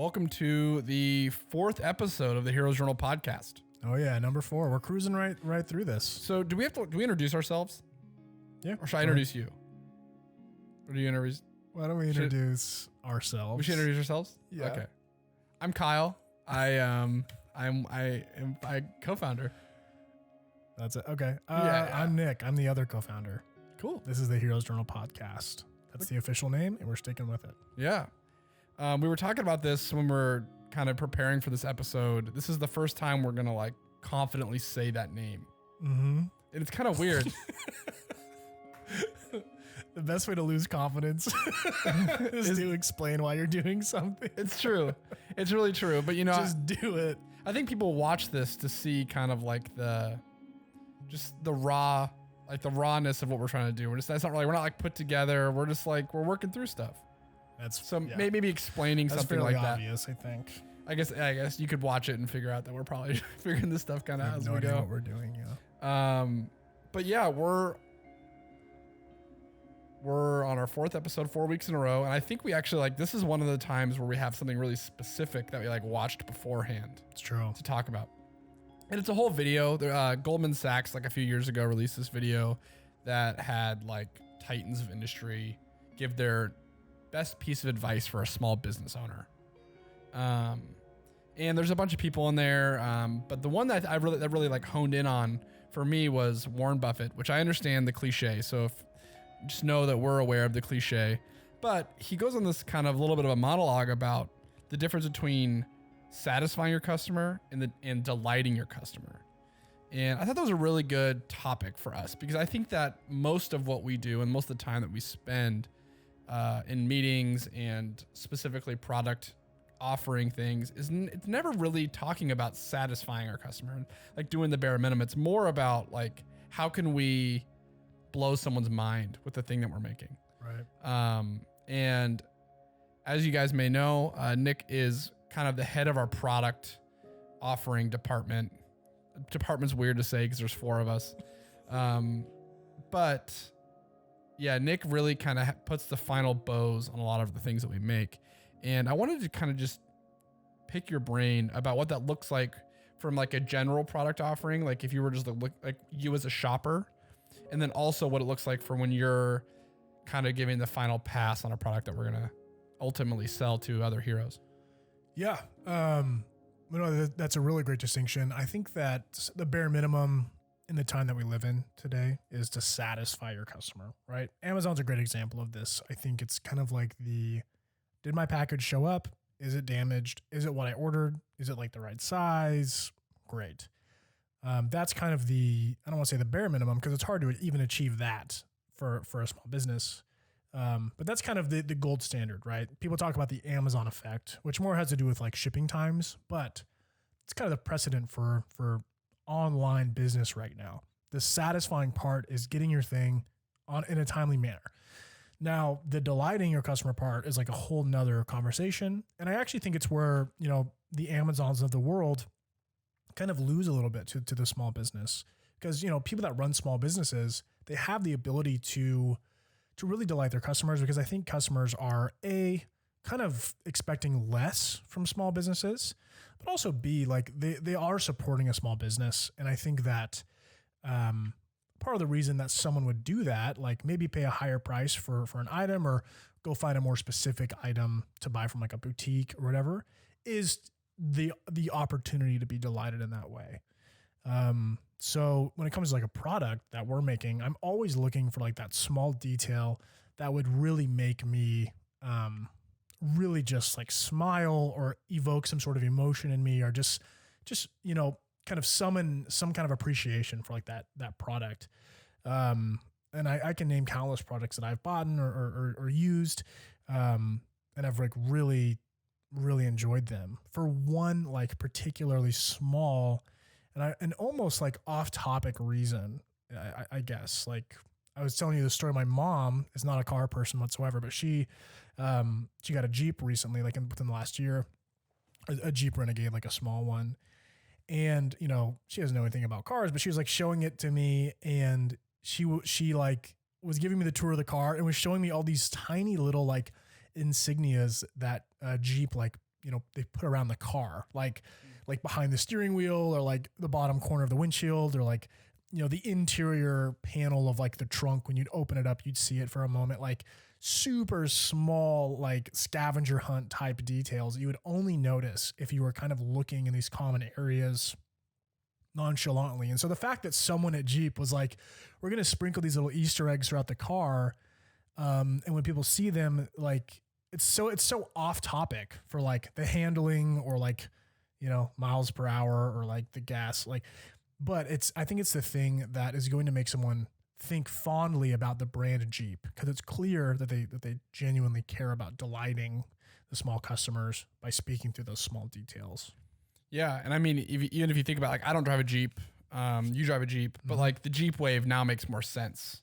Welcome to the 4th episode of the Heroes Journal podcast. Oh yeah, number 4. We're cruising right through this. So do we introduce ourselves? Yeah. Or should I introduce you? Or do you introduce? Why don't we introduce ourselves? We should introduce ourselves? Yeah. Okay. I'm Kyle. I am a co-founder. That's it. Okay. Yeah. I'm Nick. I'm the other co-founder. Cool. This is the Heroes Journal podcast. That's the official name, and we're sticking with it. Yeah. We were talking about this when we were kind of preparing for this episode. This is the first time we're going to like confidently say that name. Mm-hmm. And it's kind of weird. The best way to lose confidence is to explain why you're doing something. It's true. It's really true. But you know, just do it. I think people watch this to see kind of like the rawness of what we're trying to do. We're not like put together. We're just like, we're working through stuff. Maybe explaining That's something fairly like obvious, I think. I guess you could watch it and figure out that we're probably figuring this stuff kind of as no we idea go. what we're doing, yeah. But yeah, we're on our 4th episode, 4 weeks in a row, and I think we actually this is one of the times where we have something really specific that we watched beforehand. It's true. To talk about, and it's a whole video. Goldman Sachs a few years ago released this video that had titans of industry give their best piece of advice for a small business owner. And there's a bunch of people in there, but the one that I really honed in on for me was Warren Buffett, which I understand the cliche. So just know that we're aware of the cliche, but he goes on this kind of little bit of a monologue about the difference between satisfying your customer and delighting your customer. And I thought that was a really good topic for us because I think that most of what we do and most of the time that we spend in meetings and specifically product offering things it's never really talking about satisfying our customer and doing the bare minimum. It's more about how can we blow someone's mind with the thing that we're making. Right. And as you guys may know, Nick is kind of the head of our product offering department. Department's weird to say because there's 4 of us. But yeah, Nick really kind of puts the final bows on a lot of the things that we make. And I wanted to kind of just pick your brain about what that looks like from a general product offering. If you were just look you as a shopper, and then also what it looks like for when you're kind of giving the final pass on a product that we're going to ultimately sell to other heroes. Yeah. That's a really great distinction. I think that the bare minimum in the time that we live in today is to satisfy your customer, right? Amazon's a great example of this. I think it's kind of did my package show up? Is it damaged? Is it what I ordered? Is it the right size? Great. That's kind of I don't want to say the bare minimum because it's hard to even achieve that for a small business. But that's kind of the gold standard, right? People talk about the Amazon effect, which more has to do with shipping times, but it's kind of the precedent for online business right now. The satisfying part is getting your thing in a timely manner. Now, the delighting your customer part is a whole nother conversation. And I actually think it's where, the Amazons of the world kind of lose a little bit to the small business because, people that run small businesses, they have the ability to really delight their customers because I think customers are kind of expecting less from small businesses, but also B, they are supporting a small business. And I think that, part of the reason that someone would do that, maybe pay a higher price for an item or go find a more specific item to buy from a boutique or whatever, is the opportunity to be delighted in that way. So when it comes to a product that we're making, I'm always looking for that small detail that would really make me really just smile or evoke some sort of emotion in me or just kind of summon some kind of appreciation for that product. And I can name countless products that I've bought or used, and I've really, really enjoyed them for one particularly small and almost off topic reason. I guess I was telling you the story. My mom is not a car person whatsoever, but she got a Jeep recently, within the last year, a Jeep Renegade, a small one. And, she doesn't know anything about cars, but she was showing it to me, and she was giving me the tour of the car and was showing me all these tiny little insignias that Jeep they put around the car, like behind the steering wheel or like the bottom corner of the windshield or like, the interior panel of like the trunk. When you'd open it up, you'd see it for a moment, like super small, like scavenger hunt type details you would only notice if you were kind of looking in these common areas nonchalantly. And so the fact that someone at Jeep was like, we're going to sprinkle these little Easter eggs throughout the car. And when people see them, like it's so off topic for like the handling or like, miles per hour or like the gas, but I think it's the thing that is going to make someone think fondly about the brand Jeep, because it's clear that they genuinely care about delighting the small customers by speaking through those small details. Yeah. And I mean, even if you think about like, I don't drive a Jeep, you drive a Jeep, but like the Jeep Wave now makes more sense.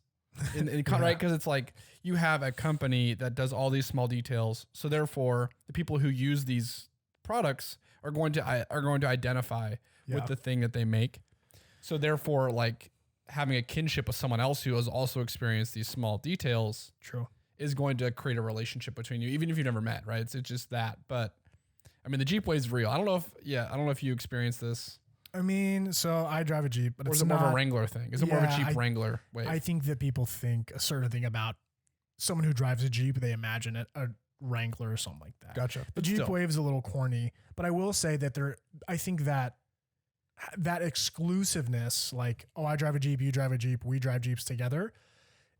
Right? Because it's like you have a company that does all these small details. So therefore the people who use these products are going to identify with the thing that they make. So therefore, like having a kinship with someone else who has also experienced these small details is going to create a relationship between you, even if you've never met, right? It's just that. But I mean, the Jeep Wave's real. I don't know if you experienced this. I mean, so I drive a Jeep, but or is it more of a Wrangler thing? Is it more of a Jeep Wrangler Wave? I think that people think a certain thing about someone who drives a Jeep. They imagine it a Wrangler or something like that. Gotcha. The Jeep Wave is a little corny, but I will say that I think that exclusiveness, like, oh, I drive a Jeep, you drive a Jeep, we drive Jeeps together,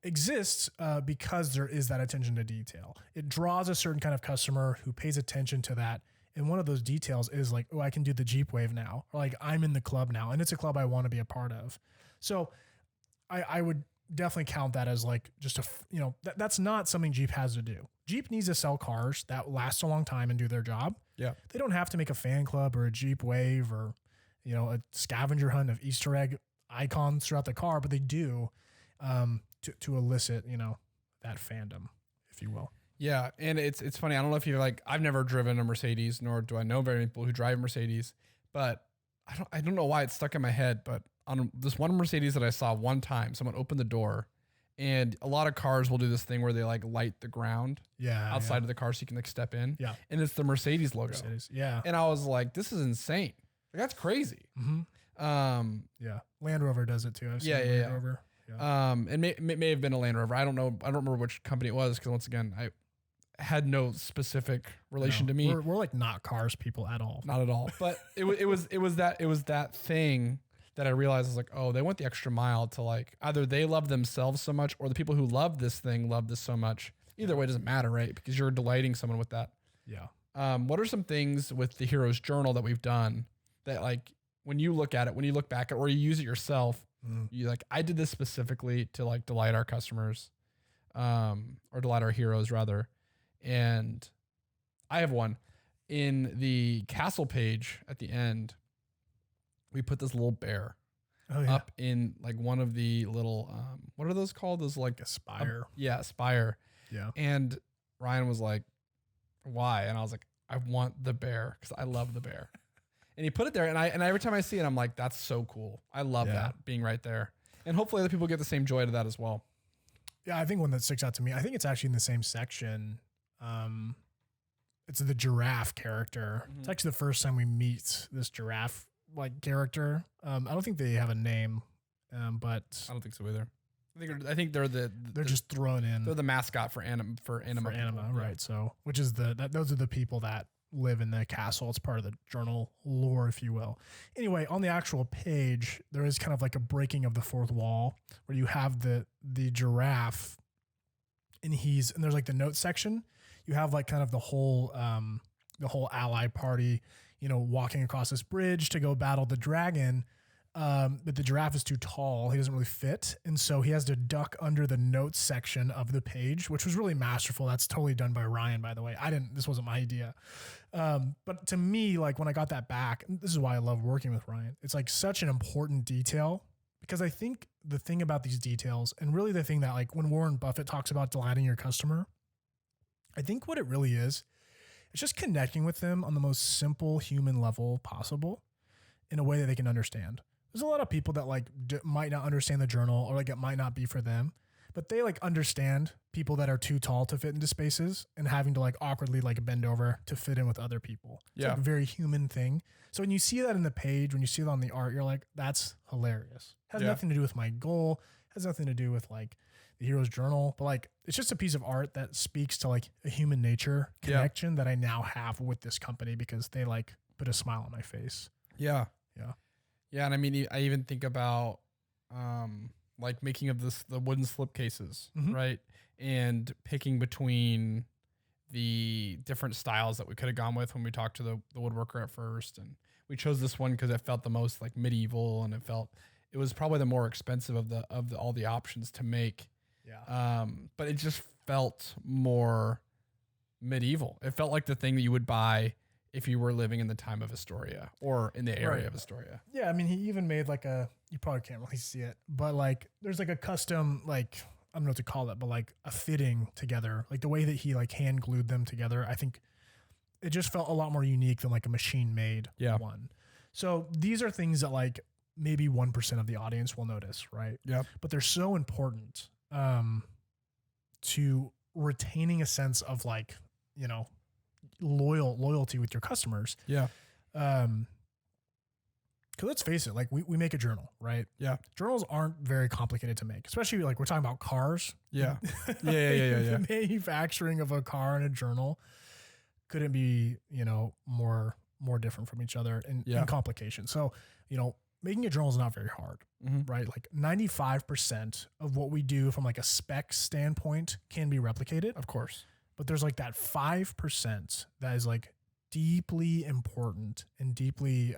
exists because there is that attention to detail. It draws a certain kind of customer who pays attention to that. And one of those details is like, oh, I can do the Jeep Wave now, or like I'm in the club now, and it's a club I want to be a part of. So I would definitely count that as like just that's not something Jeep has to do. Jeep needs to sell cars that last a long time and do their job. Yeah. They don't have to make a fan club or a Jeep Wave or, a scavenger hunt of Easter egg icons throughout the car, but they do to elicit, that fandom, if you will. Yeah. And it's funny. I don't know if you're like, I've never driven a Mercedes, nor do I know very many people who drive Mercedes, but I don't know why it's stuck in my head, but on this one Mercedes that I saw one time, someone opened the door, and a lot of cars will do this thing where they like light the ground outside of the car so you can like step in. Yeah. And it's the Mercedes logo. Yeah. And I was like, this is insane. Like, that's crazy. Mm-hmm. Yeah. Land Rover does it too. I've seen Land Rover. Yeah. It may have been a Land Rover. I don't know. I don't remember which company it was, because once again, I had no specific relation to me. We're like not cars people at all. Not at all. But it was that thing that I realized, I was like, oh, they went the extra mile to like, either they love themselves so much or the people who love this thing love this so much. Either way, it doesn't matter, right? Because you're delighting someone with that. Yeah. What are some things with the Hero's Journal that we've done that, like, when you look at it, when you look back at it, or you use it yourself, you like, I did this specifically to like delight our customers, or delight our heroes rather. And I have one in the castle page at the end. We put this little bear up in like one of the little, what are those called? Those like a spire. Yeah. Spire. Yeah. And Ryan was like, why? And I was like, I want the bear, because I love the bear. And he put it there, and every time I see it, I'm like, that's so cool. I love that being right there. And hopefully other people get the same joy to that as well. Yeah, I think one that sticks out to me, I think it's actually in the same section. It's the giraffe character. Mm-hmm. It's actually the first time we meet this giraffe like character. I don't think they have a name, but I don't think so either. I think they're just thrown in. They're the mascot for Anima. For Anima, right? So, which is those are the people that live in the castle. It's part of the journal lore, if you will. Anyway, on the actual page, there is kind of like a breaking of the fourth wall where you have the giraffe, and there's like the notes section. You have like kind of the whole ally party, walking across this bridge to go battle the dragon. But the giraffe is too tall. He doesn't really fit. And so he has to duck under the notes section of the page, which was really masterful. That's totally done by Ryan, by the way. This wasn't my idea. But to me, like when I got that back, this is why I love working with Ryan. It's like such an important detail, because I think the thing about these details, and really the thing that like when Warren Buffett talks about delighting your customer, I think what it really is, it's just connecting with them on the most simple human level possible in a way that they can understand. There's a lot of people that like might not understand the journal, or like it might not be for them. but they like understand people that are too tall to fit into spaces and having to like awkwardly like bend over to fit in with other people. It's like a very human thing. So when you see that in the page, when you see it on the art, you're like, that's hilarious. Has nothing to do with my goal. Has nothing to do with like the hero's journal, but like, it's just a piece of art that speaks to like a human nature connection that I now have with this company because they like put a smile on my face. Yeah. Yeah. Yeah. And I mean, I even think about, like making of the wooden slipcases, right? And picking between the different styles that we could have gone with when we talked to the woodworker at first. And we chose this one because it felt the most like medieval, and it was probably the more expensive of all the options to make. Yeah. But it just felt more medieval. It felt like the thing that you would buy if you were living in the time of Astoria or in the area of Astoria. Yeah. I mean, he even made like you probably can't really see it, but like there's like a custom, like, I don't know what to call it, but like a fitting together, like the way that he like hand glued them together. I think it just felt a lot more unique than like a machine made one. So these are things that like maybe 1% of the audience will notice. Right. Yeah. But they're so important, to retaining a sense of like, you know, loyalty with your customers. Yeah. Cause let's face it, like we make a journal, right? Yeah. Journals aren't very complicated to make, especially like we're talking about cars. Yeah. Yeah. The manufacturing of a car and a journal couldn't be, you know, more different from each other in complication. So, you know, making a journal is not very hard, right? Like 95% of what we do from like a spec standpoint can be replicated. Of course. But there's like that 5% that is like deeply important and deeply,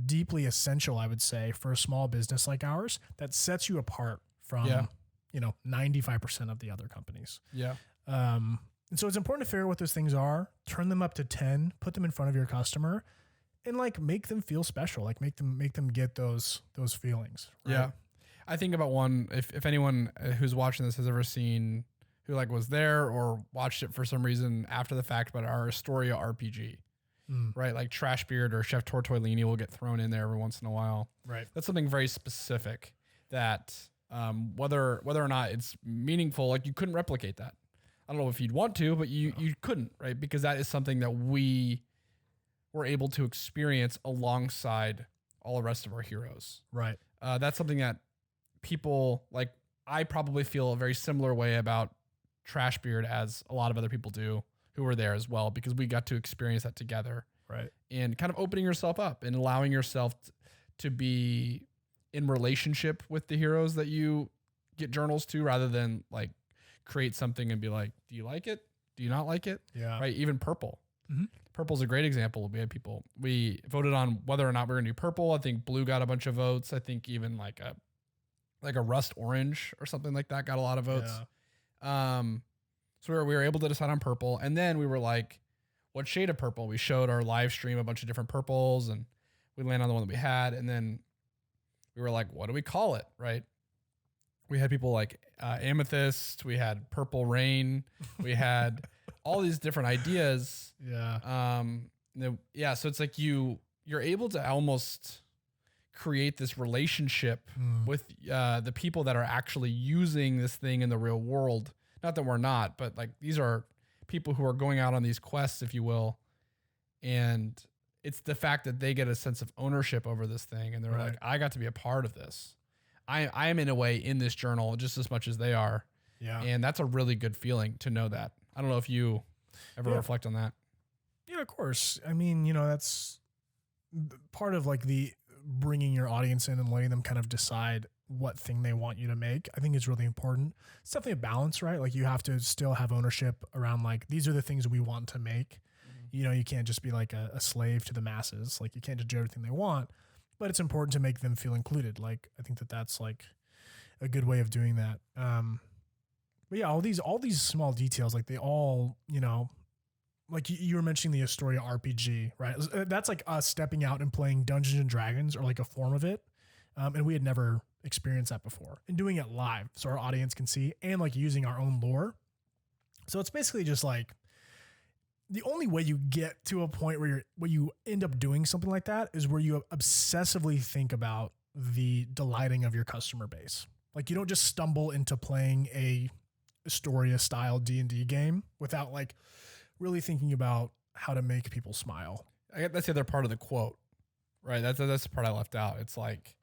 deeply essential, I would say, for a small business like ours that sets you apart from, 95% of the other companies. Yeah. And so it's important to figure out what those things are, turn them up to 10, put them in front of your customer, and like make them feel special, like make them get those feelings. Right? Yeah. I think about one, if anyone who's watching this has ever seen, who like was there or watched it for some reason after the fact, but our Astoria RPG, right? Like Trashbeard or Chef Tortoilini will get thrown in there every once in a while. Right. That's something very specific that, whether or not it's meaningful, like you couldn't replicate that. I don't know if you'd want to, but you couldn't, right? Because that is something that we were able to experience alongside all the rest of our heroes. Right. That's something that people like, I probably feel a very similar way about Trashbeard as a lot of other people do who were there as well, because we got to experience that together. Right. And kind of opening yourself up and allowing yourself to be in relationship with the heroes that you get journals to, rather than like create something and be like, do you like it? Do you not like it? Yeah. Right. Even purple. Purple's a great example. We voted on whether or not we're going to do purple. I think blue got a bunch of votes. I think even like a rust orange or something like that got a lot of votes. Yeah. So we were able to decide on purple, and then we were like, what shade of purple? We showed our live stream a bunch of different purples, and we landed on the one that we had. And then we were like, what do we call it? Right. We had people like amethyst. We had purple rain. We had all these different ideas. Yeah. So it's like you're able to almost create this relationship with the people that are actually using this thing in the real world. Not that we're not, but like these are people who are going out on these quests, if you will. And it's the fact that they get a sense of ownership over this thing. And they're like, I got to be a part of this. I am in a way in this journal just as much as they are. Yeah. And that's a really good feeling to know that. I don't know if you ever reflect on that. Yeah, of course. I mean, that's part of like the bringing your audience in and letting them kind of decide what thing they want you to make. I think is really important. It's definitely a balance, right? Like you have to still have ownership around like, these are the things we want to make. You can't just be like a slave to the masses. Like you can't just do everything they want, but it's important to make them feel included. Like, I think that that's like a good way of doing that. But yeah, all these small details, like they all, like you were mentioning the Astoria RPG, right? That's like us stepping out and playing Dungeons and Dragons, or like a form of it. And we had never experienced that before, and doing it live so our audience can see, and like using our own lore. So it's basically just like the only way you get to a point where you end up doing something like that is where you obsessively think about the delighting of your customer base. Like you don't just stumble into playing a Astoria style D&D game without like really thinking about how to make people smile. I guess that's the other part of the quote, right? That's the part I left out. It's like,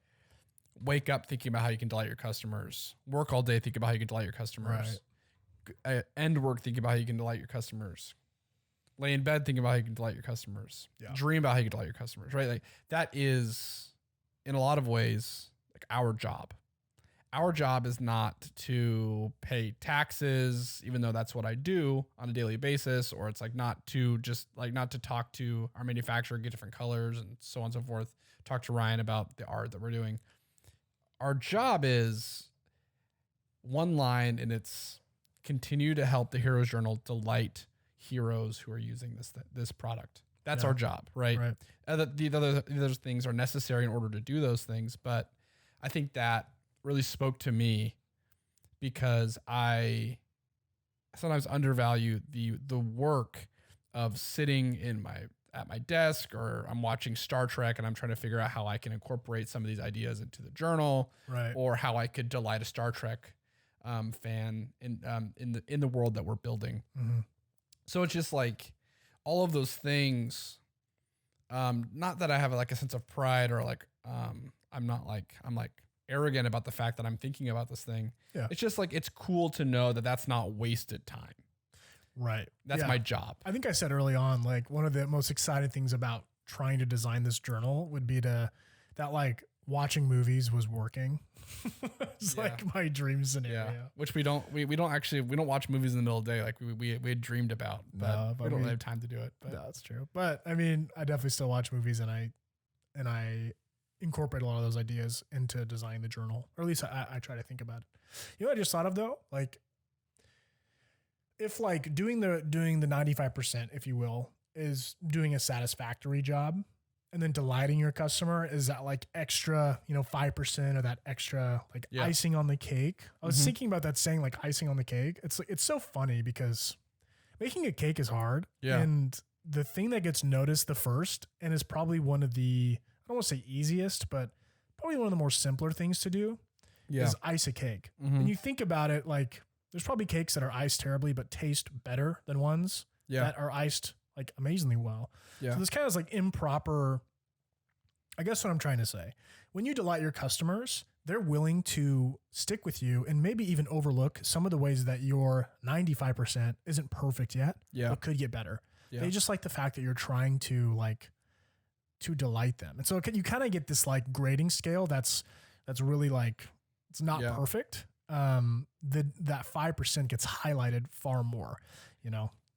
wake up thinking about how you can delight your customers. Work all day thinking about how you can delight your customers. End work thinking about how you can delight your customers. Lay in bed thinking about how you can delight your customers. Yeah. Dream about how you can delight your customers, right? Like that is, in a lot of ways, like our job. Our job is not to pay taxes, even though that's what I do on a daily basis, or it's like not to talk to our manufacturer, get different colors and so on and so forth, talk to Ryan about the art that we're doing. Our job is one line, and it's continue to help the Heroes Journal delight heroes who are using this product. That's our job, right? The other things are necessary in order to do those things, but I think that really spoke to me because I sometimes undervalue the work of sitting at my desk, or I'm watching Star Trek and I'm trying to figure out how I can incorporate some of these ideas into the journal, or how I could delight a Star Trek fan in the world that we're building. Mm-hmm. So it's just like all of those things. Not that I have like a sense of pride or like I'm like arrogant about the fact that I'm thinking about this thing. Yeah. It's just like it's cool to know that that's not wasted time. Right. That's my job. I think I said early on, like one of the most exciting things about trying to design this journal would be that like watching movies was working. It's like my dream scenario. Yeah. Which we don't watch movies in the middle of the day like we had dreamed about, but we don't really have time to do it. But that's true. But I mean, I definitely still watch movies, and I incorporate a lot of those ideas into designing the journal, or at least I try to think about it. You know what I just thought of though? Like if like doing the 95%, if you will, is doing a satisfactory job, and then delighting your customer is that like extra, 5% or that extra like icing on the cake. I was thinking about that saying like icing on the cake. It's like, it's so funny because making a cake is hard. Yeah. And the thing that gets noticed the first, and is probably one of the, I don't want to say easiest, but probably one of the more simpler things to do is ice a cake. And you think about it, like there's probably cakes that are iced terribly, but taste better than ones that are iced like amazingly well. Yeah. So this kind of is like improper. I guess what I'm trying to say, when you delight your customers, they're willing to stick with you and maybe even overlook some of the ways that your 95% isn't perfect yet, but could get better. Yeah. They just like the fact that you're trying to delight them. And so you kind of get this like grading scale that's really like, it's not perfect. That 5% gets highlighted far more,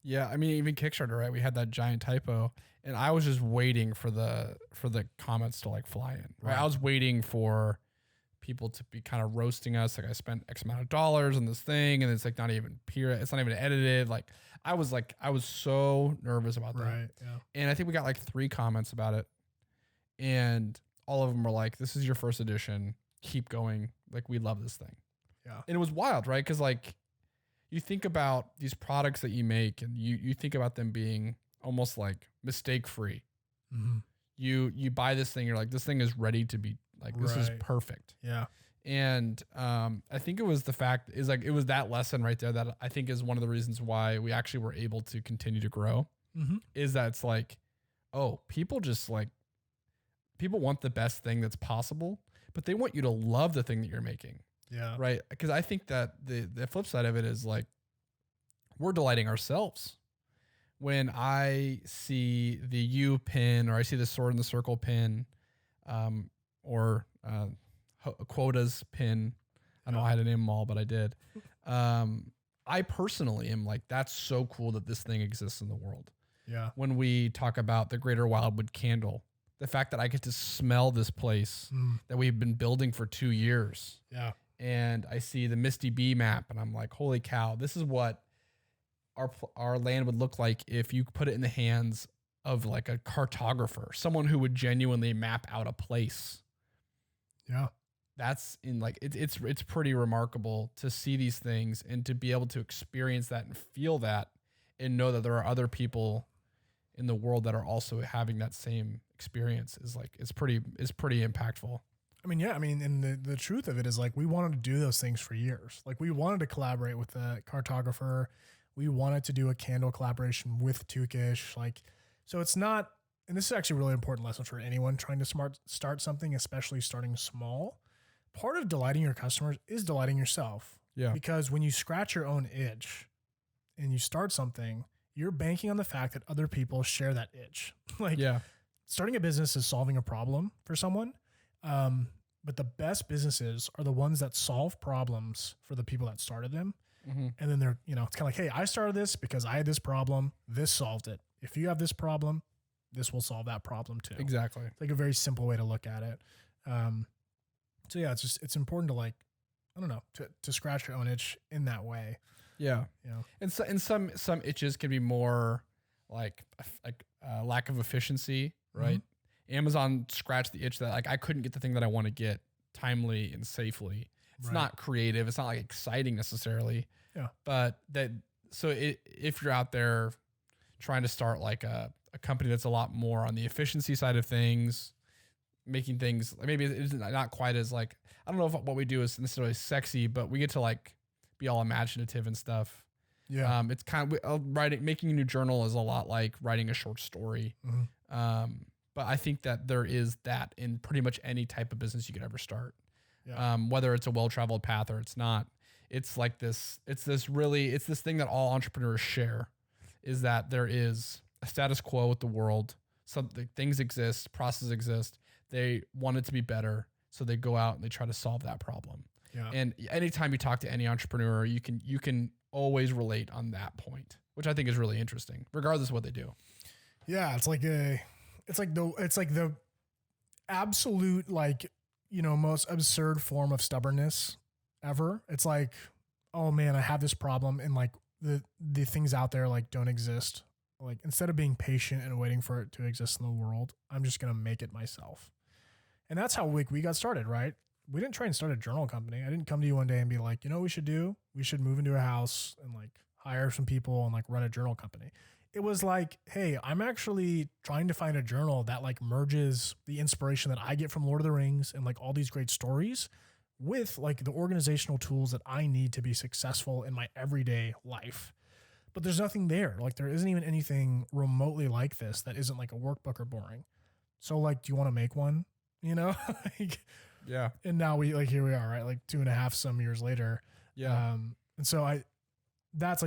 Yeah, I mean, even Kickstarter, right? We had that giant typo, and I was just waiting for the comments to like fly in. Right? I was waiting for people to be kind of roasting us. Like I spent X amount of dollars on this thing, and it's like not even it's not even edited. Like I was so nervous about that. Right. Yeah. And I think we got like 3 comments about it, and all of them were like, "This is your first edition. Keep going. Like we love this thing." Yeah. And it was wild, right? Because like, you think about these products that you make, and you think about them being almost like mistake free. Mm-hmm. You buy this thing, you're like, this thing is ready to be like, this is perfect. Yeah. And I think it was it was that lesson right there that I think is one of the reasons why we actually were able to continue to grow. Mm-hmm. Is that it's like, oh, people want the best thing that's possible, but they want you to love the thing that you're making. Yeah. Right. Because I think that the flip side of it is like, we're delighting ourselves. When I see the U pin, or I see the sword in the circle pin, or quotas pin, I don't know how to name them all, but I did. I personally am like, that's so cool that this thing exists in the world. Yeah. When we talk about the Greater Wildwood Candle, the fact that I get to smell this place that we've been building for 2 years. Yeah. And I see the Misty Bee map, and I'm like, holy cow, this is what our land would look like if you put it in the hands of like a cartographer, someone who would genuinely map out a place. Yeah. That's it's pretty remarkable to see these things and to be able to experience that and feel that and know that there are other people in the world that are also having that same experience is pretty impactful. I mean, yeah, I mean, and the truth of it is like we wanted to do those things for years. Like we wanted to collaborate with a cartographer. We wanted to do a candle collaboration with Tukish. Like, so it's not, and this is actually a really important lesson for anyone trying to start something, especially starting small. Part of delighting your customers is delighting yourself. Yeah. Because when you scratch your own itch and you start something, you're banking on the fact that other people share that itch. Like, starting a business is solving a problem for someone. But the best businesses are the ones that solve problems for the people that started them. Mm-hmm. And then they're, you know, it's kind of like, hey, I started this because I had this problem. This solved it. If you have this problem, this will solve that problem too. Exactly. It's like a very simple way to look at it. So yeah, it's important to like, I don't know, to scratch your own itch in that way. Yeah. You know? And so, and some itches can be more like lack of efficiency, right? Mm-hmm. Amazon scratched the itch that like I couldn't get the thing that I want to get timely and safely. It's not creative. It's not like exciting necessarily. Yeah. But if you're out there trying to start like a company that's a lot more on the efficiency side of things, making things maybe it's not quite as like, I don't know if what we do is necessarily sexy, but we get to like be all imaginative and stuff. Yeah. It's kind of making a new journal is a lot like writing a short story. Mm-hmm. But I think that there is that in pretty much any type of business you could ever start. Yeah. Whether it's a well-traveled path or it's not, it's like this, it's this thing that all entrepreneurs share is that there is a status quo with the world. Something, things exist, processes exist. They want it to be better. So they go out and they try to solve that problem. Yeah. And anytime you talk to any entrepreneur, you can always relate on that point, which I think is really interesting, regardless of what they do. Yeah. It's like the absolute, like, you know, most absurd form of stubbornness ever. It's like, oh man, I have this problem and like the things out there like don't exist. Like instead of being patient and waiting for it to exist in the world, I'm just going to make it myself. And that's how we got started, right? We didn't try and start a journal company. I didn't come to you one day and be like, you know what we should do? We should move into a house and like hire some people and like run a journal company. It was like, hey, I'm actually trying to find a journal that like merges the inspiration that I get from Lord of the Rings and like all these great stories with like the organizational tools that I need to be successful in my everyday life. But there's nothing there. Like there isn't even anything remotely like this that isn't like a workbook or boring. So like, do you want to make one? You know? Like, yeah. And now here we are, right? Like 2.5 some years later. Yeah. And so that's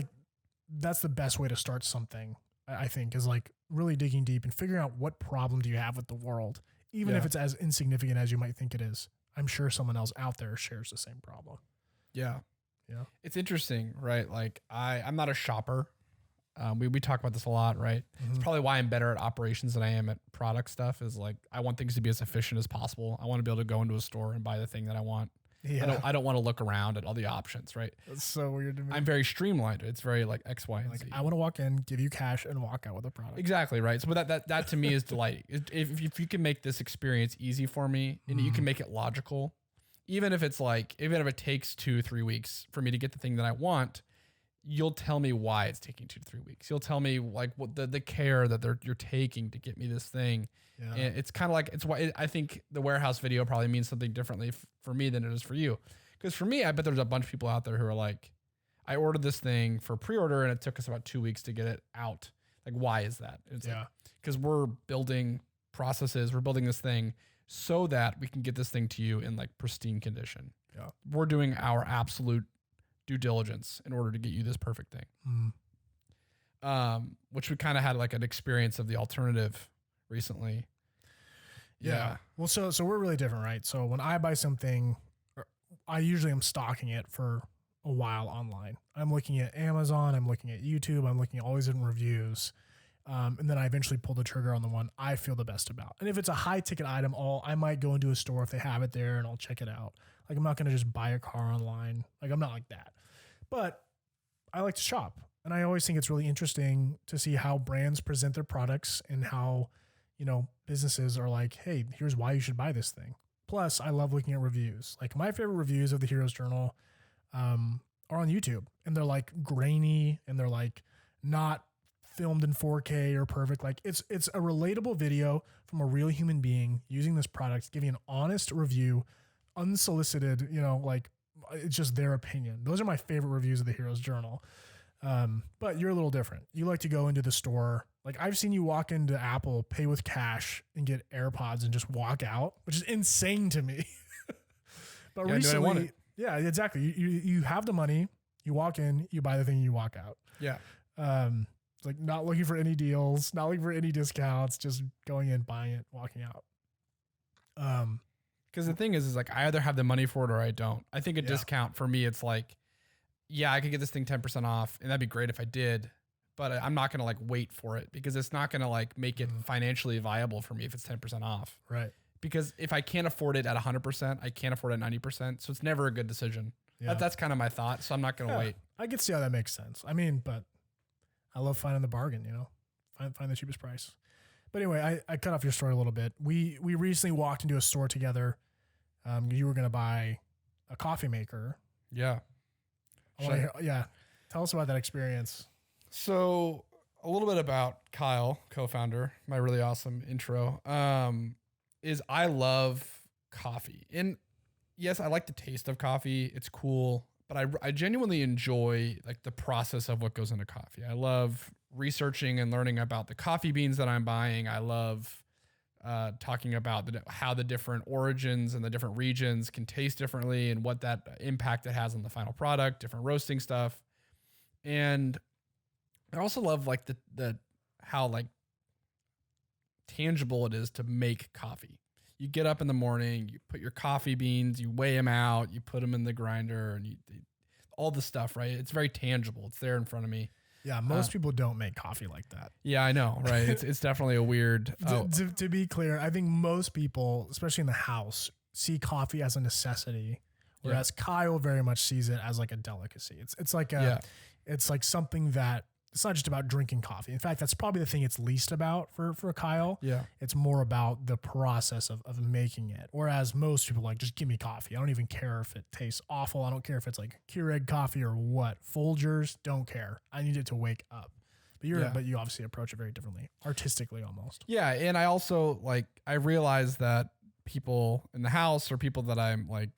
the best way to start something, I think, is like really digging deep and figuring out what problem do you have with the world, even if it's as insignificant as you might think it is. I'm sure someone else out there shares the same problem. Yeah. Yeah. It's interesting, right? Like I'm not a shopper. We talk about this a lot, right? Mm-hmm. It's probably why I'm better at operations than I am at product stuff is like, I want things to be as efficient as possible. I want to be able to go into a store and buy the thing that I want. Yeah. I don't want to look around at all the options, right? That's so weird to me. I'm very streamlined. It's very like X, Y, and like, Z. I want to walk in, give you cash, and walk out with a product. Exactly, right? So that to me is delight. If you can make this experience easy for me and you can make it logical, even if it takes 2-3 weeks for me to get the thing that I want, you'll tell me why it's taking 2 to 3 weeks. You'll tell me like what the care that you're taking to get me this thing. Yeah. And it's kind of like, it's why I think the warehouse video probably means something differently for me than it is for you. Because for me, I bet there's a bunch of people out there who are like, I ordered this thing for pre-order and it took us about 2 weeks to get it out. Like, why is that? It's like, because we're building processes, we're building this thing so that we can get this thing to you in like pristine condition. Yeah. We're doing our absolute due diligence in order to get you this perfect thing. Which we kind of had like an experience of the alternative recently. Yeah. Well, so we're really different, right? So when I buy something, I usually am stocking it for a while online. I'm looking at Amazon, I'm looking at YouTube, I'm looking at all these different reviews. And then I eventually pull the trigger on the one I feel the best about. And if it's a high ticket item, I might go into a store if they have it there and I'll check it out. Like I'm not going to just buy a car online. Like I'm not like that, but I like to shop. And I always think it's really interesting to see how brands present their products and how, you know, businesses are like, hey, here's why you should buy this thing. Plus I love looking at reviews. Like my favorite reviews of the Heroes Journal, are on YouTube and they're like grainy and they're like not filmed in 4K or perfect. Like it's a relatable video from a real human being using this product, giving an honest review, unsolicited, like it's just their opinion. Those are my favorite reviews of the Hero's Journal. But you're a little different. You like to go into the store. Like I've seen you walk into Apple, pay with cash and get AirPods and just walk out, which is insane to me. But recently, yeah, exactly. You have the money, you walk in, you buy the thing, you walk out. Yeah. Like not looking for any deals, not looking for any discounts, just going in, buying it, walking out. Because the thing is like I either have the money for it or I don't. I think a discount for me, it's like, yeah, I could get this thing 10% off, and that'd be great if I did, but I'm not gonna like wait for it because it's not gonna like make it financially viable for me if it's 10% off. Right. Because if I can't afford it at 100%, I can't afford it at 90%. So it's never a good decision. Yeah. That's kind of my thought. So I'm not gonna wait. I can see how that makes sense. I mean, but I love finding the bargain, find the cheapest price. But anyway, I cut off your story a little bit. We recently walked into a store together. You were going to buy a coffee maker. Yeah. Tell us about that experience. So a little bit about Kyle, co-founder, my really awesome intro, is I love coffee. And yes, I like the taste of coffee. It's cool. But I genuinely enjoy like the process of what goes into coffee. I love researching and learning about the coffee beans that I'm buying. I love talking about how the different origins and the different regions can taste differently and what that impact it has on the final product, different roasting stuff. And I also love like the how like tangible it is to make coffee. You get up in the morning, you put your coffee beans, you weigh them out, you put them in the grinder, and all the stuff, right? It's very tangible. It's there in front of me. Yeah, most people don't make coffee like that. Yeah, I know, right? It's definitely a weird. To be clear, I think most people, especially in the house, see coffee as a necessity, whereas Kyle very much sees it as like a delicacy. It's like it's like something that. It's not just about drinking coffee. In fact, that's probably the thing it's least about for Kyle. Yeah. It's more about the process of making it. Whereas most people like, just give me coffee. I don't even care if it tastes awful. I don't care if it's like Keurig coffee or what. Folgers, don't care. I need it to wake up. But you obviously approach it very differently, artistically almost. Yeah. And I also I realize that people in the house or people that I'm like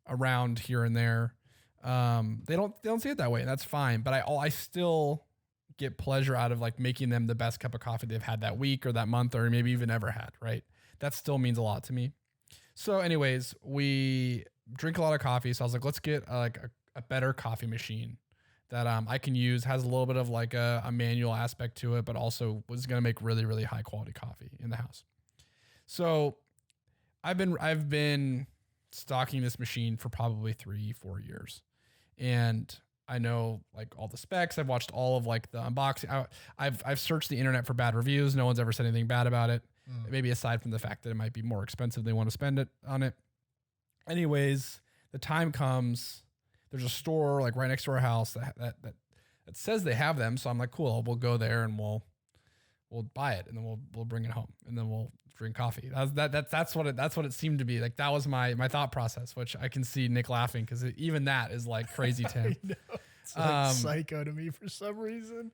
around here and there, they don't see it that way, and that's fine. But I still get pleasure out of like making them the best cup of coffee they've had that week or that month or maybe even ever had. Right. That still means a lot to me. So anyways, we drink a lot of coffee. So I was like, let's get a better coffee machine that I can use, has a little bit of like a manual aspect to it, but also was going to make really, really high quality coffee in the house. So I've been stocking this machine for probably 3-4 years. And I know like all the specs. I've watched all of like the unboxing. I've searched the internet for bad reviews. No one's ever said anything bad about it. Maybe aside from the fact that it might be more expensive, they want to spend it on it. Anyways, the time comes. There's a store like right next to our house that says they have them. So I'm like, cool. We'll go there and we'll buy it and then we'll bring it home and then we'll drink coffee. That's what it seemed to be. Like that was my thought process, which I can see Nick laughing because even that is like crazy to him. I know. It's like psycho to me for some reason.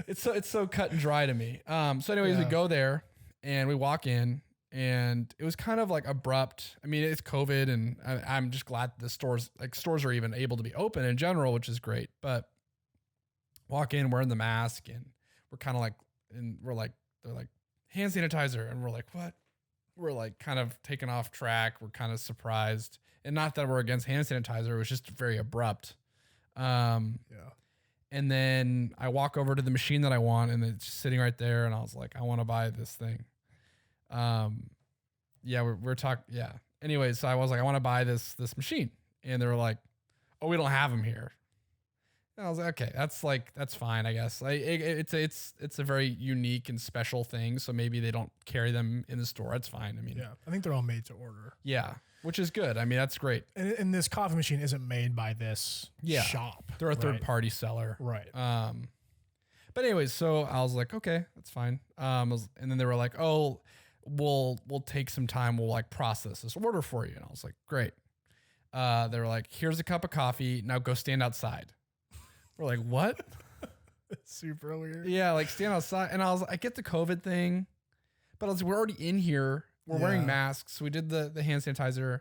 it's so cut and dry to me. So anyways, we go there and we walk in and it was kind of like abrupt. I mean, it's COVID and I'm just glad the stores are even able to be open in general, which is great. But walk in, wearing the mask and we're kind of like, and they're like hand sanitizer. And we're like, what? We're like kind of taken off track. We're kind of surprised. And not that we're against hand sanitizer. It was just very abrupt. And then I walk over to the machine that I want and it's just sitting right there. And I was like, I want to buy this thing. We're talking. Yeah. Anyways, so I was like, I want to buy this machine. And they were like, oh, we don't have them here. And I was like, okay, that's fine, I guess. It's a very unique and special thing, so maybe they don't carry them in the store. That's fine. I mean, I think they're all made to order. Yeah, which is good. I mean, that's great. And this coffee machine isn't made by this shop. They're a third party seller, right? But anyways, so I was like, okay, that's fine. And then they were like, oh, we'll take some time. We'll like process this order for you. And I was like, great. They were like, here's a cup of coffee. Now go stand outside. We're like, what? Super weird. Yeah, like stand outside. And I get the COVID thing, but I was, we're already in here. We're wearing masks. We did the hand sanitizer,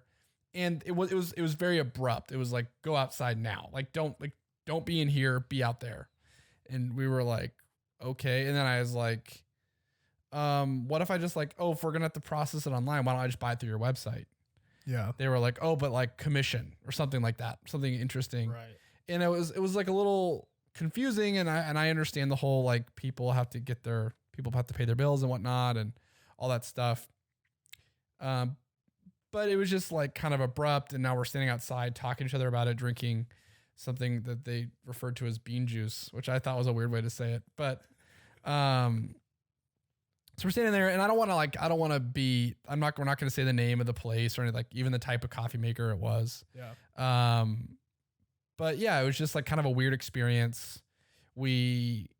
and it was very abrupt. It was like, go outside now. Don't be in here, be out there. And we were like, okay. And then I was like, what if I just like, oh, if we're gonna have to process it online, why don't I just buy it through your website? Yeah. They were like, oh, but like commission or something like that, something interesting. Right. And it was like a little confusing, and I understand the whole like people have to pay their bills and whatnot and all that stuff. But it was just like kind of abrupt, and now we're standing outside talking to each other about it, drinking something that they referred to as bean juice, which I thought was a weird way to say it. But so we're standing there, and we're not going to say the name of the place or anything, like even the type of coffee maker it was. Yeah. But yeah, it was just like kind of a weird experience. We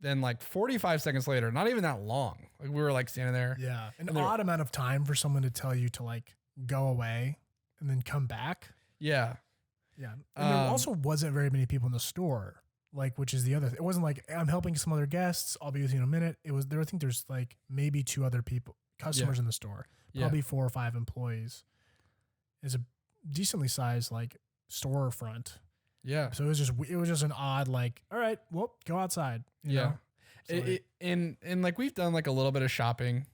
then like 45 seconds later, not even that long, like we were like standing there. Yeah. An odd amount of time for someone to tell you to like go away and then come back. Yeah. Yeah. And there also wasn't very many people in the store, like, which is the other thing. It wasn't like I'm helping some other guests. I'll be with you in a minute. It was there. I think there's like maybe 2 other customers in the store, probably 4 or 5 employees. It's a decently sized like storefront. Yeah. So it was just an odd, like, all right, well, go outside. You know? So and like we've done like a little bit of shopping,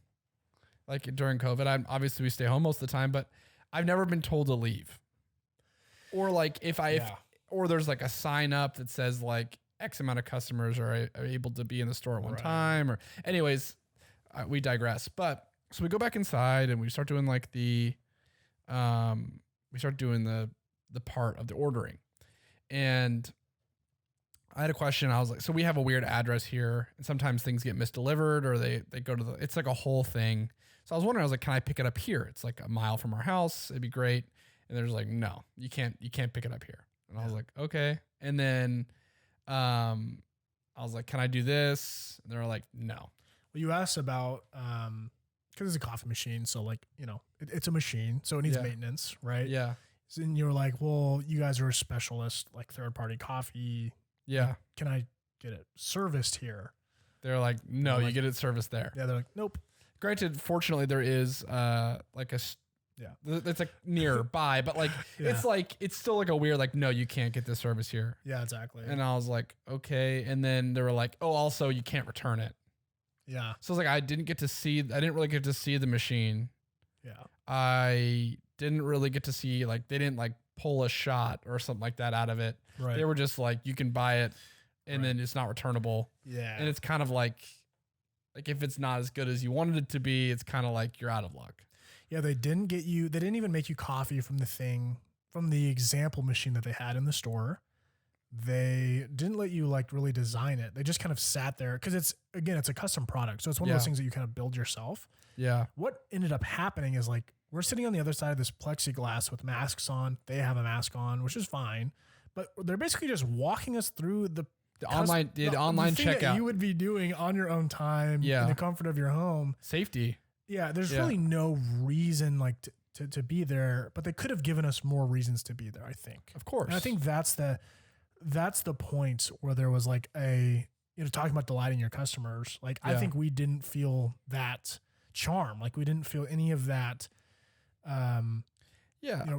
like during COVID. Obviously we stay home most of the time, but I've never been told to leave. Or like or there's like a sign up that says like X amount of customers are able to be in the store at one time. Or anyways, we digress. But so we go back inside and we start doing like the part of the ordering. And I had a question. I was like, so we have a weird address here, and sometimes things get misdelivered, or they go to it's like a whole thing. So I was wondering, I was like, can I pick it up here? It's like a mile from our house. It'd be great. And there's like, no, you can't pick it up here. And I was like, okay. And then I was like, can I do this? And they were like, no. Well, you asked about, cause it's a coffee machine. So like, you know, it's a machine, so it needs maintenance, right? Yeah. And you were like, well, you guys are a specialist, like third-party coffee. Yeah. Can I get it serviced here? They're like, no, you get it serviced there. Yeah. They're like, nope. Granted, fortunately, there is like it's like nearby, but like it's still like a weird like, no, you can't get this service here. Yeah, exactly. And I was like, okay. And then they were like, oh, also you can't return it. Yeah. So I was like, I didn't really get to see the machine. Yeah. I didn't really get to see, like, they didn't like pull a shot or something like that out of it. Right. They were just like, you can buy it and then it's not returnable. Yeah. And it's kind of like if it's not as good as you wanted it to be, it's kind of like you're out of luck. Yeah. They didn't even make you coffee from the example machine that they had in the store. They didn't let you like really design it. They just kind of sat there because it's a custom product. So it's one of those things that you kind of build yourself. Yeah. What ended up happening is like, we're sitting on the other side of this plexiglass with masks on. They have a mask on, which is fine, but they're basically just walking us through the online checkout that you would be doing on your own time in the comfort of your home. Safety. Yeah. There's really no reason like to be there, but they could have given us more reasons to be there, I think. Of course. And I think that's the point where there was like talking about delighting your customers. Like, I think we didn't feel that charm. Like we didn't feel any of that,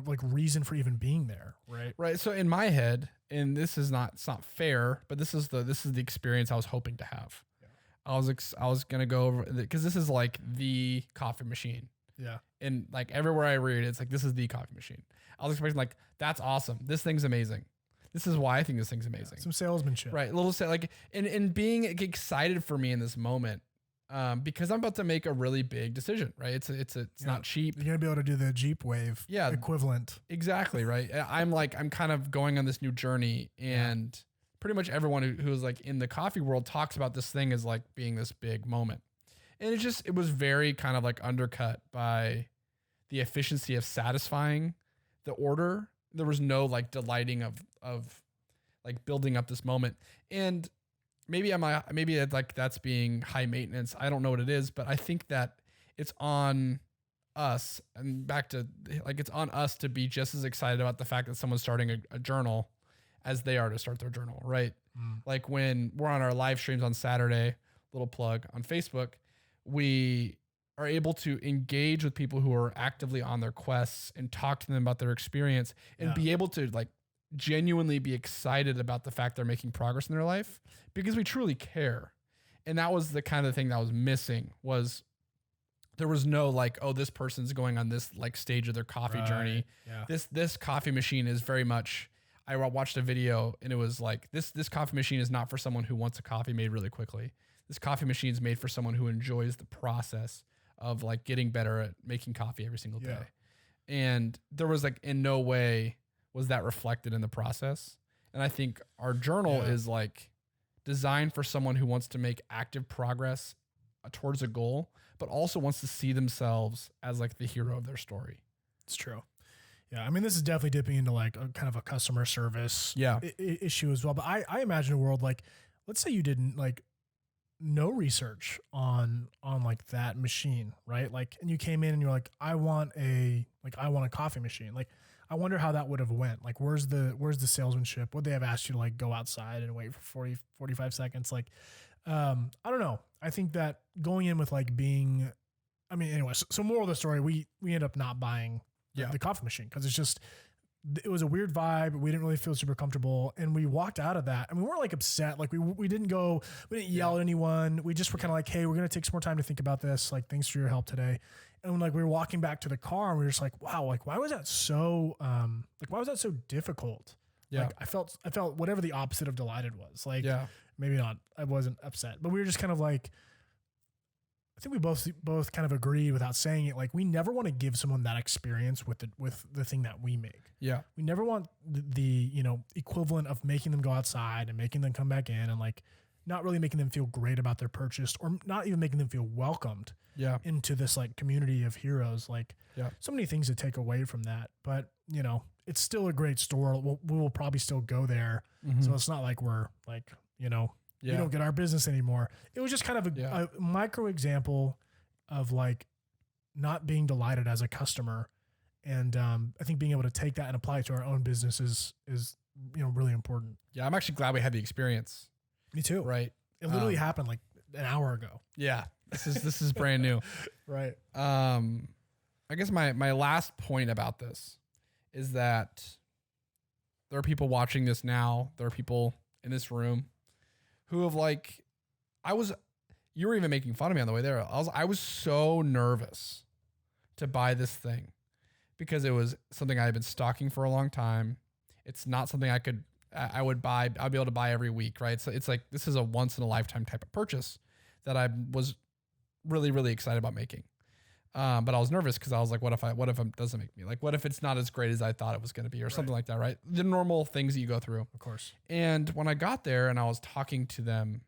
like reason for even being there. Right. Right. So in my head, and it's not fair, but this is the experience I was hoping to have. Yeah. I was going to go over because this is like the coffee machine. Yeah. And like everywhere I read, it's like, this is the coffee machine. I was expecting like, that's awesome. This thing's amazing. This is why I think this thing's amazing. Some salesmanship. Right. And being excited for me in this moment, because I'm about to make a really big decision, right? It's not cheap. You're going to be able to do the Jeep Wave equivalent. Exactly. Right. I'm kind of going on this new journey, and pretty much everyone who's like in the coffee world talks about this thing as like being this big moment. And it was very kind of like undercut by the efficiency of satisfying the order. There was no like delighting of like building up this moment. And maybe it's like that's being high maintenance. I don't know what it is, but I think that it's on us, and back to like, it's on us to be just as excited about the fact that someone's starting a journal as they are to start their journal, right? Mm. Like when we're on our live streams on Saturday, little plug on Facebook, we are able to engage with people who are actively on their quests and talk to them about their experience and be able to like genuinely be excited about the fact they're making progress in their life because we truly care. And that was the kind of thing that was missing. Was there was no like, oh, this person's going on this like stage of their coffee journey. Yeah. This coffee machine is very much, I watched a video and it was like, this coffee machine is not for someone who wants a coffee made really quickly. This coffee machine is made for someone who enjoys the process of like getting better at making coffee every single day. And there was like in no way was that reflected in the process. And I think our journal is like designed for someone who wants to make active progress towards a goal, but also wants to see themselves as like the hero of their story. It's true. Yeah. I mean, this is definitely dipping into like a kind of a customer service issue as well. But I imagine a world like, let's say you didn't like no research on like that machine, right? Like, and you came in and you're like, I want a coffee machine. Like, I wonder how that would have went. Like, where's the salesmanship? Would they have asked you to like go outside and wait for 45 seconds? Like, I don't know. I think that going in with like being, I mean, anyway, so moral of the story, we end up not buying the coffee machine because it was a weird vibe. We didn't really feel super comfortable. And we walked out of that and we weren't like upset. Like we didn't yell at anyone. We just were kind of like, hey, we're going to take some more time to think about this. Like, thanks for your help today. And when like we were walking back to the car and we were just like, wow, like why was that so difficult? Yeah. Like I felt whatever the opposite of delighted was. Like maybe not. I wasn't upset, but we were just kind of like, I think we both kind of agree without saying it. Like we never want to give someone that experience with the thing that we make. Yeah. We never want the equivalent of making them go outside and making them come back in and like not really making them feel great about their purchase or not even making them feel welcomed into this like community of heroes. Like so many things to take away from that, but it's still a great store. We will probably still go there. Mm-hmm. So it's not like we're like, we don't get our business anymore. It was just kind of a micro example of like not being delighted as a customer. And I think being able to take that and apply it to our own business is really important. Yeah. I'm actually glad we had the experience. Me too. Right. It literally happened like an hour ago. Yeah. This is brand new. Right. I guess my last point about this is that there are people watching this now. There are people in this room who have like, you were even making fun of me on the way there. I was so nervous to buy this thing because it was something I had been stalking for a long time. It's not something I would buy. I'd be able to buy every week, right? So it's like, this is a once in a lifetime type of purchase that I was really, really excited about making. But I was nervous because I was like, what if it doesn't make me? Like, what if it's not as great as I thought it was going to be or something like that, right? The normal things that you go through. Of course. And when I got there and I was talking to them,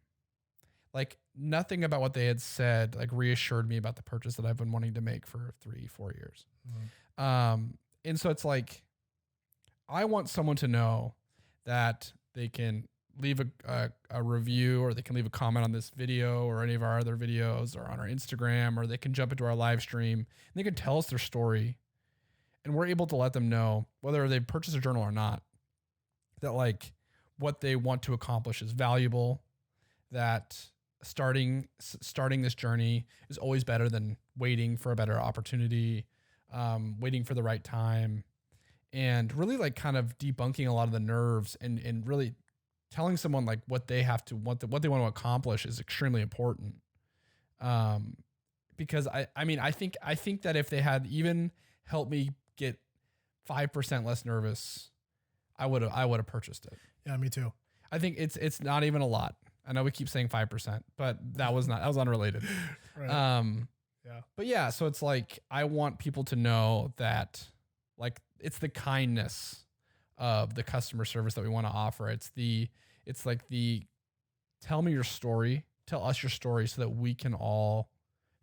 like nothing about what they had said, like reassured me about the purchase that I've been wanting to make for 3-4 years. Mm-hmm. And so it's like, I want someone to know that they can leave a review or they can leave a comment on this video or any of our other videos or on our Instagram, or they can jump into our live stream and they can tell us their story. And we're able to let them know whether they've purchased a journal or not, that like what they want to accomplish is valuable, that starting this journey is always better than waiting for a better opportunity, waiting for the right time, and really like kind of debunking a lot of the nerves and really telling someone like what they want to accomplish is extremely important. Because I think that if they had even helped me get 5% less nervous, I would have purchased it. Yeah, me too. I think it's not even a lot. I know we keep saying 5%, but that was unrelated. Right. But yeah, so it's like, I want people to know that like it's the kindness of the customer service that we want to offer. It's like tell me your story, tell us your story so that we can all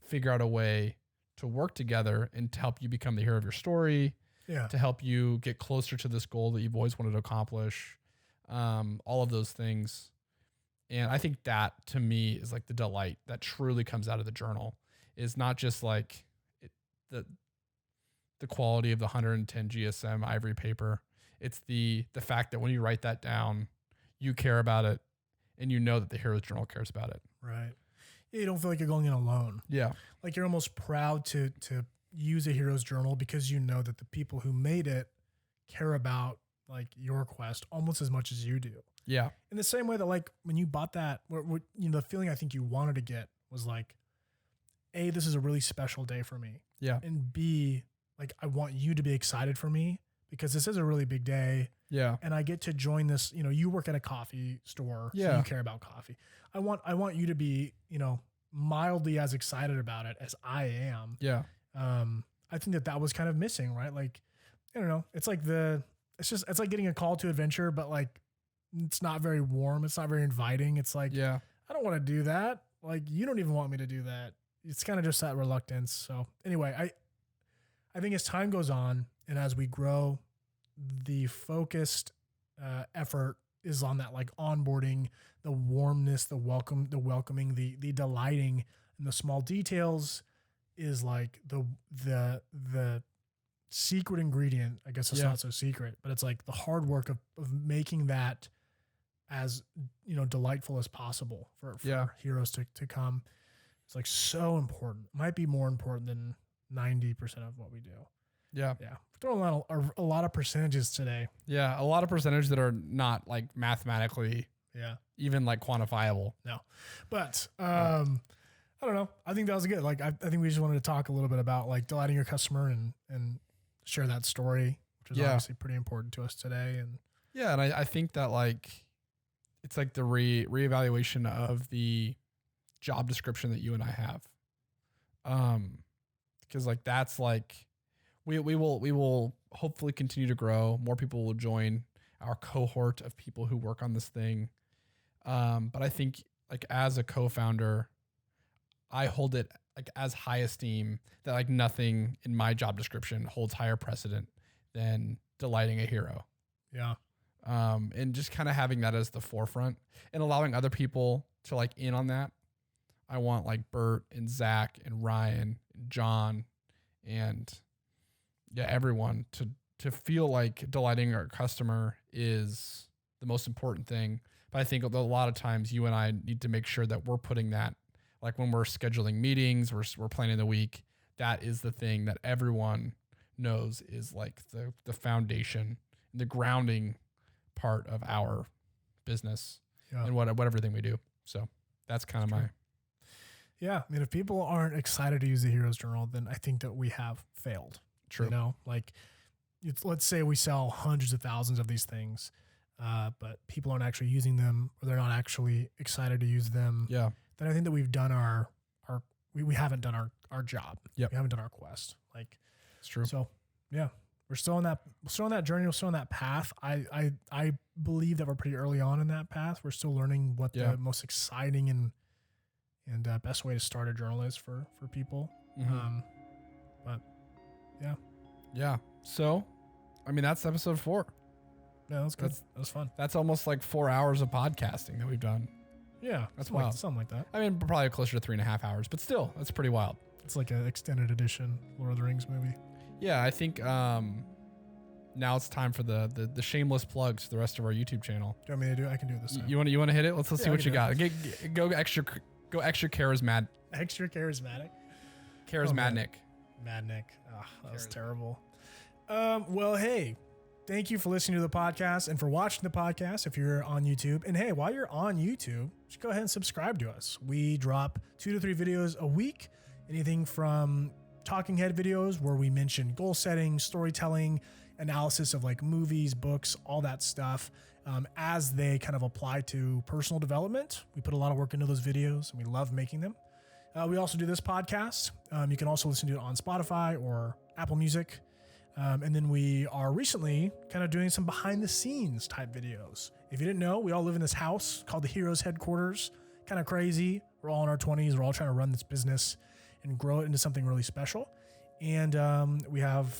figure out a way to work together and to help you become the hero of your story, to help you get closer to this goal that you've always wanted to accomplish, all of those things. And I think that to me is like the delight that truly comes out of the journal, is not just like the quality of the 110 GSM ivory paper. It's the fact that when you write that down, you care about it, and you know that the Heroes Journal cares about it. Right. You don't feel like you're going in alone. Yeah. Like you're almost proud to use a Heroes Journal because you know that the people who made it care about like your quest almost as much as you do. Yeah. In the same way that like when you bought that, the feeling I think you wanted to get was like, A, this is a really special day for me. Yeah. And B, like I want you to be excited for me because this is a really big day. Yeah. And I get to join this, you work at a coffee store. Yeah. So you care about coffee. I want you to be, mildly as excited about it as I am. Yeah. I think that was kind of missing, right? Like, I don't know. It's like it's like getting a call to adventure, but like, it's not very warm. It's not very inviting. It's like, Yeah. I don't want to do that. Like, you don't even want me to do that. It's kind of just that reluctance. So anyway, I think as time goes on and as we grow, the focused effort is on that like onboarding, the warmness, the welcoming, the delighting, and the small details is like the secret ingredient. I guess it's not so secret, but it's like the hard work of making that as delightful as possible for heroes to come. It's like so important. Might be more important than 90% of what we do. Yeah. Yeah. We're throwing a lot of percentages today. Yeah. A lot of percentage that are not like mathematically even like quantifiable. No. But I don't know. I think that was good. Like I think we just wanted to talk a little bit about like delighting your customer and share that story, which is obviously pretty important to us today. And yeah, and I think that like it's like the reevaluation of the job description that you and I have. Because like that's like we will hopefully continue to grow. More people will join our cohort of people who work on this thing. But I think like as a co-founder, I hold it like as high esteem that like nothing in my job description holds higher precedent than delighting a hero. Yeah. And just kind of having that as the forefront and allowing other people to like in on that. I want like Bert and Zach and Ryan and John and everyone to feel like delighting our customer is the most important thing. But I think a lot of times you and I need to make sure that we're putting that, like when we're scheduling meetings, we're planning the week, that is the thing that everyone knows is like the foundation, the grounding part of our business and what everything we do. So that's kind of my. Yeah. I mean, if people aren't excited to use the Heroes Journal, then I think that we have failed. True. Like let's say we sell hundreds of thousands of these things, but people aren't actually using them or they're not actually excited to use them. Yeah. Then I think that we've done we haven't done our job. Yep. We haven't done our quest. Like it's true. So yeah, we're still on that journey. We're still on that path. I believe that we're pretty early on in that path. We're still learning what the most exciting and best way to start a journal is for people. Mm-hmm. But yeah. Yeah. So, I mean, that's episode 4. Yeah, that was good. That was fun. That's almost like 4 hours of podcasting that we've done. Yeah. That's wild. Something like that. I mean, probably closer to 3.5 hours, but still, that's pretty wild. It's like an extended edition Lord of the Rings movie. Yeah, I think now it's time for the shameless plugs for the rest of our YouTube channel. Do you want me to do it? I can do it this time. You want to hit it? Let's see what you got. Go extra charismatic. Extra charismatic? Charismatic. Madnick. Oh, that was terrible. Well, hey, thank you for listening to the podcast and for watching the podcast if you're on YouTube. And hey, while you're on YouTube, just go ahead and subscribe to us. We drop 2 to 3 videos a week, anything from talking head videos where we mention goal setting, storytelling, analysis of like movies, books, all that stuff, as they kind of apply to personal development. We put a lot of work into those videos and we love making them. We also do this podcast. You can also listen to it on Spotify or Apple Music. And then we are recently kind of doing some behind the scenes type videos. If you didn't know, we all live in this house called the Heroes Headquarters. Kind of crazy. We're all in our 20s. We're all trying to run this business and grow it into something really special. And we have,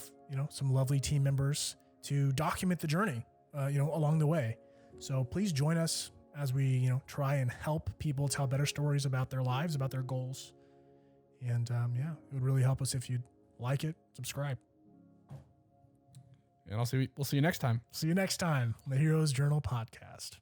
some lovely team members to document the journey, along the way. So please join us as we, try and help people tell better stories about their lives, about their goals. And it would really help us if you'd like it, subscribe. And we'll see you next time. See you next time on the Heroes Journal podcast.